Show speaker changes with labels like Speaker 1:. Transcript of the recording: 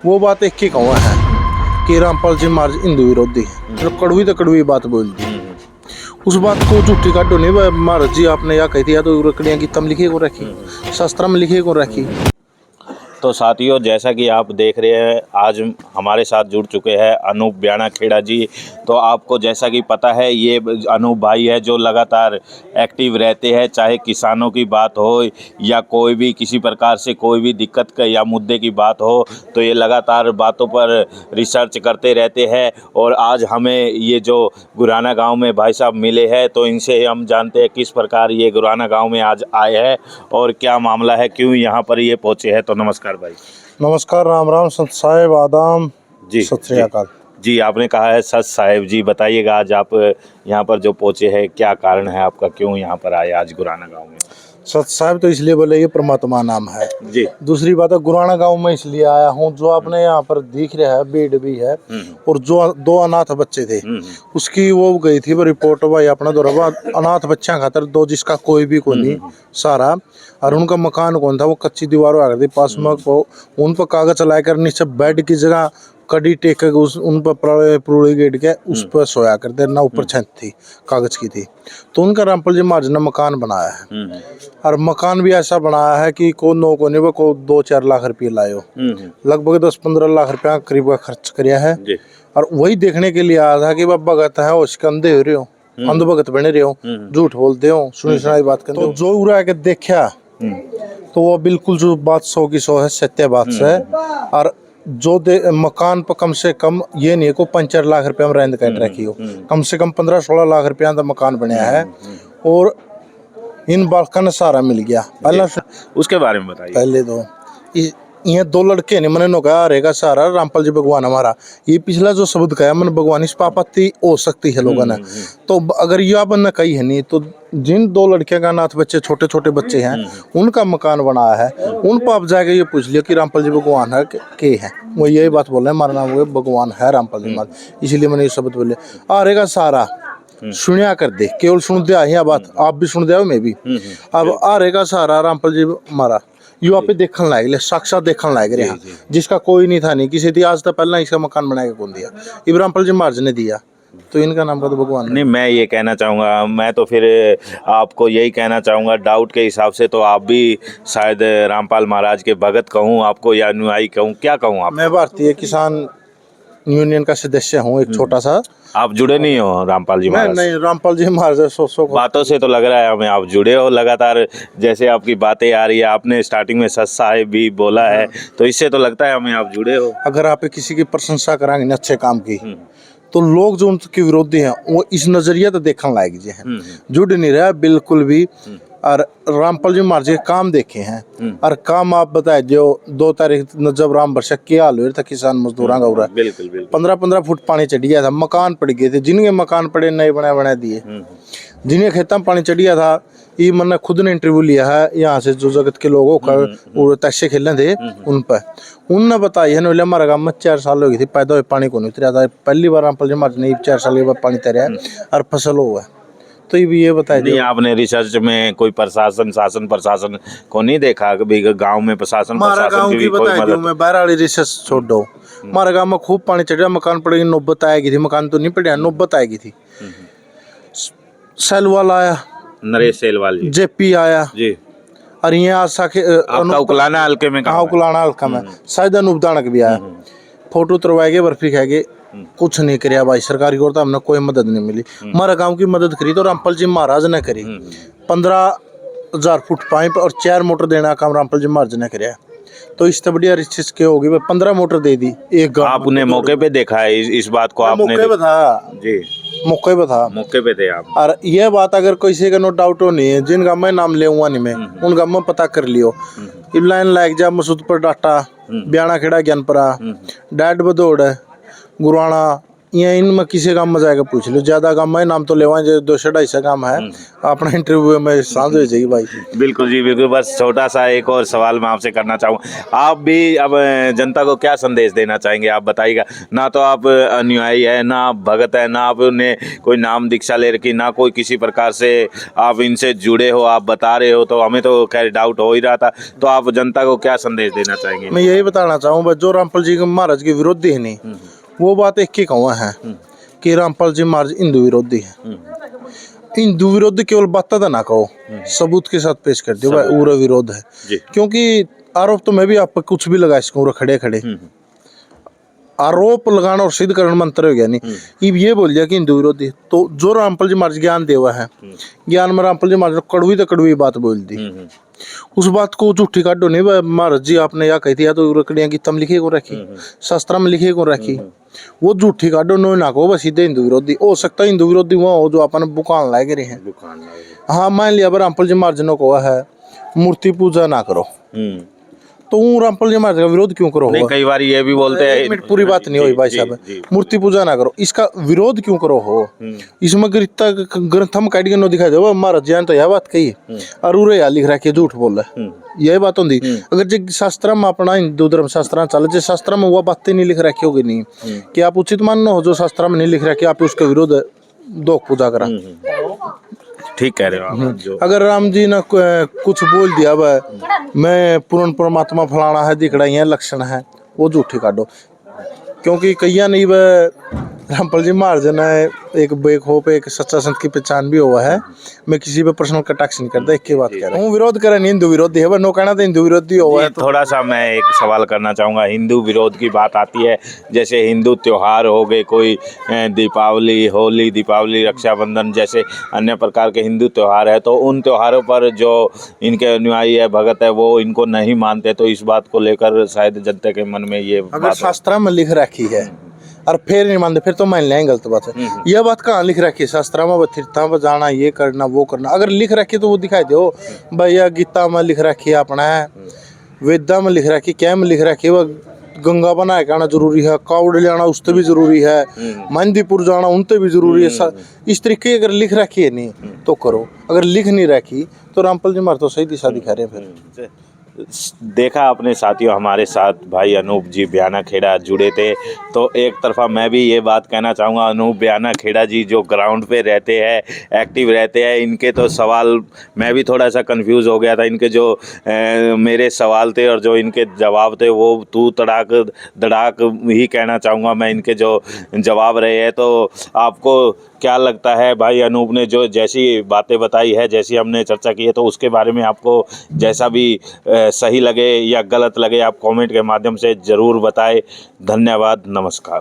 Speaker 1: वो बात एक ही कहूँ है कि रामपाल जी महाराज हिंदू विरोधी है, जो कड़वी तो कड़वी बात बोल दी। उस बात को झूठी काटो नहीं भाई, महाराज जी आपने या कही थी या तो रकड़ियाँ गीता में लिखी को रखी, शास्त्र में लिखी को रखी।
Speaker 2: तो साथियों, जैसा कि आप देख रहे हैं, आज हमारे साथ जुड़ चुके हैं अनूप ब्याणा खेड़ा जी। तो आपको जैसा कि पता है, ये अनूप भाई है जो लगातार एक्टिव रहते हैं, चाहे किसानों की बात हो या कोई भी किसी प्रकार से कोई भी दिक्कत का या मुद्दे की बात हो, तो ये लगातार बातों पर रिसर्च करते रहते हैं। और आज हमें ये जो गुराना गांव में भाई साहब मिले हैं, तो इनसे हम जानते हैं किस प्रकार ये गुराना गांव में आज आए हैं और क्या मामला है, क्यों यहाँ पर ये पहुँचे हैं। तो नमस्कार भाई।
Speaker 1: नमस्कार, राम राम, सत साहेब, आदाम जी, सत श्री अकाल
Speaker 2: जी। आपने कहा है सत साहेब जी, बताइएगा आज आप यहाँ पर जो पहुँचे हैं, क्या कारण है आपका, क्यों यहाँ पर आए आज गुराना गांव में?
Speaker 1: सत साहेब तो इसलिए बोले ये परमात्मा नाम है
Speaker 2: जी।
Speaker 1: दूसरी बात है, गुराना गांव में इसलिए आया हूँ, जो आपने यहाँ पर दिख रहा है बेड भी है और जो दो अनाथ बच्चे थे उसकी वो गई थी वो रिपोर्ट भाई अपना दौरा अनाथ बच्चा खातर दो जिसका कोई भी को नहीं सारा, और उनका मकान कौन था, वो कच्ची दीवारों आ गई थी पास में, उन पर कागज चलाया कर नीचे बेड की जगह कड़ी टेक के उस उन पर पुरोड़ी गेट के उस पर सोया करते ना, ऊपर छत थी कागज की थी। तो उनका रामपाल जी महाराज ने मकान बनाया है, और मकान भी ऐसा बनाया है कि को नो को नहीं, वो को 2-4 लाख रुपये लाए हो, लगभग 10-15 लाख रुपया करीब का खर्च किया है। और वही देखने के लिए आया था कि वह भगत है उसके अंधे हो रहे हो, अंध भगत बने रहे हो, झूठ बोलते हो, सुनी सुनाई बात करते हो। जो उड़ा के देखा तो वो बिल्कुल जो बात 100 है, सत्य बात है। और जो मकान पर कम से कम ये नहीं को 5-4 लाख रुपया में रेंट काट रखी हो, कम से कम 15-16 लाख रुपया का मकान बनाया है। और इन बालका ने सारा मिल गया। पहला
Speaker 2: उसके बारे में बताइए।
Speaker 1: पहले तो ये 2 लड़के ने मैंने नो कहा रहेगा सारा रामपाल जी भगवान हमारा, ये पिछला जो शब्द कहा मैंने भगवान इस पापत्ति हो सकती है लोगों ने। तो अगर यह बंदा कही है नहीं, तो जिन 2 लड़कियों का नाथ बच्चे छोटे छोटे बच्चे हैं उनका मकान बनाया है, उन पर आप जाके ये पूछ लियो कि रामपाल जी भगवान है के है, वो यही बात बोल रहे हैं हमारा नाम भगवान है रामपाल जी महाराज, इसीलिए मैंने ये शब्द बोले। आ रहेगा सारा सुनिया कर दे, केवल सुन दिया यह बात, आप भी सुन दिया मैं भी। अब आ रहेगा सारा रामपाल जी हमारा यू आप देखने लायक, साक्षात देखने लायक रहा, जिसका कोई नहीं था, नहीं किसी थी आज तक पहला इसका मकान बनाया कौन दिया, रामपाल जी महाराज ने दिया, तो इनका नाम का तो भगवान
Speaker 2: नहीं। मैं ये कहना चाहूँगा, मैं तो फिर आपको यही कहना चाहूँगा, डाउट के हिसाब से तो आप भी शायद रामपाल महाराज के भगत कहूँ आपको या अनुयायी कहूँ, क्या कहूँ आप?
Speaker 1: मैं भारतीय किसान यूनियन का सदस्य हूँ, एक छोटा सा।
Speaker 2: आप जुड़े नहीं हो रामपाल जी महाराज?
Speaker 1: नहीं, रामपाल जी महाराज सो
Speaker 2: बातों से तो लग रहा है हमें आप जुड़े हो लगातार, जैसे आपकी बातें आ रही है, आपने स्टार्टिंग में सत साहेब भी बोला है, तो इससे तो लगता है हमें आप जुड़े हो।
Speaker 1: अगर आप किसी की प्रशंसा कराएंगे ना अच्छे काम की, तो लोग जो उनके विरोधी हैं वो इस नजरिया तो देखने लायक जी हैं, जुड़ नहीं रहा बिल्कुल भी। और रामपाल जी महाराज के काम देखे हैं, और काम आप बताए जो 2 तारीख जब राम वर्षा क्या हाल हुआ था किसान मजदूरों का, हो
Speaker 2: बिल्कुल
Speaker 1: 15-15 फुट पानी चढ़ गया था, मकान पड़ गए थे, जिनके मकान पड़े नए बना दिए, जिन्हें खेतों में पानी चढ़ गया था। ये मैंने खुद ने इंटरव्यू लिया है यहाँ से, जो जगत के लोगों का तैसे खेलने थे उन पर, उनने बताई है ना, हमारे गाँव में 4 साल हो गई थी पैदा हुए पानी को नहीं उतरा था, पहली बार रामपाल जी महाराज ने 4 साल के बाद पानी तैरा और फसल हुआ। तो ये बताया
Speaker 2: नहीं, आपने रिसर्च में कोई प्रशासन को नहीं देखा कि गांव में प्रशासन
Speaker 1: की भी कोई मदद? मैं बाहर वाली रिसर्च छोड़ दो, हमारे गांव में खूब पानी चढ़ गया, मकान पड़ेगी, नौबत आएगी थी, मकान तो नहीं पड़े, नौबत आएगी थी। सेलवाल आया,
Speaker 2: नरेश सेलवाल जी,
Speaker 1: जेपी आया जी, और यहाँ
Speaker 2: उकलाना हल्के में,
Speaker 1: उकलाना हल्का में शायद अनूप दानक भी आया, फोटो उतरवाएगे, बर्फी खाएगे, कुछ नहीं करिया भाई, सरकारी को तो हमने कोई मदद नहीं मिली। हमारा गांव की मदद करी तो रामपाल जी महाराज ने करी, 15,000 फुट पाइप और 4 मोटर देना काम रामपाल जी महाराज ने कराया। तो इससे बढ़िया रिसर्च क्या होगी, 15 मोटर दे दी एक गांव।
Speaker 2: आपने मौके पे देखा है इस बात को? आपने
Speaker 1: मौके पे था
Speaker 2: जी, मौके पे थे आप।
Speaker 1: और यह बात अगर किसी का नो डाउट हो नहीं है, जिन गाँव में नाम ले हुआ नहीं मैं, उन गाँव में पता कर लियो। लाइन लाइक जा मसूद पर डाटा, ब्याणा खेड़ा ज्ञानपुरा, डैड बदौड़, गुराना, ये इनमें किसी काम में जाकर पूछ लो, ज्यादा काम है नाम तो लेवा जो 200-250 काम है अपना इंटरव्यू में सांझ हो जाएगी भाई।
Speaker 2: बिल्कुल जी बिल्कुल। बस छोटा सा एक और सवाल मैं आपसे करना चाहूँगा, आप भी अब जनता को क्या संदेश देना चाहेंगे, आप बताइएगा। ना तो आप अनुयायी है, ना आप भगत है, ना आपने कोई नाम दीक्षा ले रखी, ना कोई किसी प्रकार से आप इनसे जुड़े हो, आप बता रहे हो तो हमें तो खैर डाउट हो ही रहा था। तो आप जनता को क्या संदेश देना चाहेंगे?
Speaker 1: मैं यही बताना चाहूँ जो रामपाल जी के महाराज के विरोधी है नहीं, वो बात एक ही कहूँ है कि रामपाल जी महाराज हिंदू विरोधी है। हिंदू विरोधी केवल बात तो ना कहो, सबूत के साथ पेश कर दो भाई पूरा विरोध है। क्योंकि आरोप तो मैं भी आप पर कुछ भी लगा सकूँ खड़े खड़े, आरोप लगाना और सिद्ध करना मंत्र हो गया नहीं। ये बोल दिया कि हिंदू विरोधी, तो जो रामपाल जी महाराज ज्ञान देवा है, ज्ञान में रामपाल जी महाराज ने कड़वी तो कड़वी बात बोल दी, उस बात को झूठी काटो नहीं। महाराज जी आपने या कही थी, या तो रकड़ियाँ गीता में लिखे को रखी, शास्त्र में लिखे को रखी, वो झूठी काटो नो ना को बस सीधे हिंदू विरोधी हो सकता है। हिंदू विरोधी वो हो जो अपन बुकान लाए रहे हैं। हाँ मान लिया रामपाल जी महाराज ने कहा है मूर्ति पूजा ना करो, तो रामपाल जी महाराज का विरोध क्यों करो?
Speaker 2: नहीं, कई बार ये भी बोलते हैं,
Speaker 1: 1 मिनट पूरी बात नहीं हुई भाई साहब, मूर्ति पूजा ना करो, इसका विरोध क्यों करो हो? इसमें ग्रंथ हम काट के नो दिखाई दो महाराज जी ने तो यह बात कही और उरे या लिख रहा झूठ बोल रहा है, यही बात होती। अगर जो शास्त्र में अपना हिंदू धर्म शास्त्र चले, जो शास्त्र में वो बातें नहीं लिख रखी होगी नहीं कि आप उचित मानना हो, जो शास्त्र में नहीं लिख रखी आप उसका विरोध दो पूजा करा।
Speaker 2: ठीक कह रहे हो आप। जो
Speaker 1: अगर राम जी ने कुछ बोल दिया वह मैं पूर्ण परमात्मा फलाना है दिखड़ा ये लक्षण है, वो झूठी काटो। क्योंकि कईया नहीं वह रामपाल जी महाराज ने एक बेखौफ एक सच्चा संत की पहचान भी हुआ है। मैं किसी पे पर्सनल कटाक्ष नहीं करता, एक की बात कह रहा हूँ। विरोध करे नहीं, हिंदू विरोधी है वह नो कहना तो हिंदू विरोधी हुआ है। तो
Speaker 2: थोड़ा सा मैं एक सवाल करना चाहूँगा, हिंदू विरोध की बात आती है, जैसे हिंदू त्योहार हो गए, कोई दीपावली, होली, दीपावली, रक्षाबंधन जैसे अन्य प्रकार के हिंदू त्योहार है, तो उन त्योहारों पर जो इनके अनुयायी है, भगत है, वो इनको नहीं मानते, तो इस बात को लेकर शायद जनता के मन में ये
Speaker 1: अगर शास्त्र में लिख रखी है और फिर नहीं मानते फिर तो मान लें गलत बात है। यह बात कहाँ लिख रखी है? शास्त्रा में तीर्था में जाना, ये करना वो करना, अगर लिख रखी तो वो दिखाई दो भैया। गीता में लिख रखी है अपना, वेदा में लिख रखी, क्या में लिख रखी है, वह गंगा बनाए कहना जरूरी है, कावड़ लेना उससे भी जरूरी है, मंदीपुर जाना उनसे भी जरूरी है। इस तरीके अगर लिख रखी है नहीं तो करो, अगर लिख नहीं रखी तो रामपाल जी महाराज तो सही दिशा दिखा रहे हैं। फिर
Speaker 2: देखा अपने साथियों, हमारे साथ भाई अनूप जी ब्याना खेड़ा जुड़े थे, तो एक तरफा मैं भी ये बात कहना चाहूँगा, अनूप ब्याना खेड़ा जी जो ग्राउंड पे रहते हैं, एक्टिव रहते हैं, इनके तो सवाल मैं भी थोड़ा सा कंफ्यूज हो गया था। इनके जो मेरे सवाल थे और जो इनके जवाब थे वो तू तड़ाक धड़ाक ही कहना चाहूँगा मैं, इनके जो जवाब रहे हैं। तो आपको क्या लगता है भाई अनूप ने जो जैसी बातें बताई है, जैसी हमने चर्चा की है, तो उसके बारे में आपको जैसा भी सही लगे या गलत लगे आप कमेंट के माध्यम से ज़रूर बताएं। धन्यवाद, नमस्कार।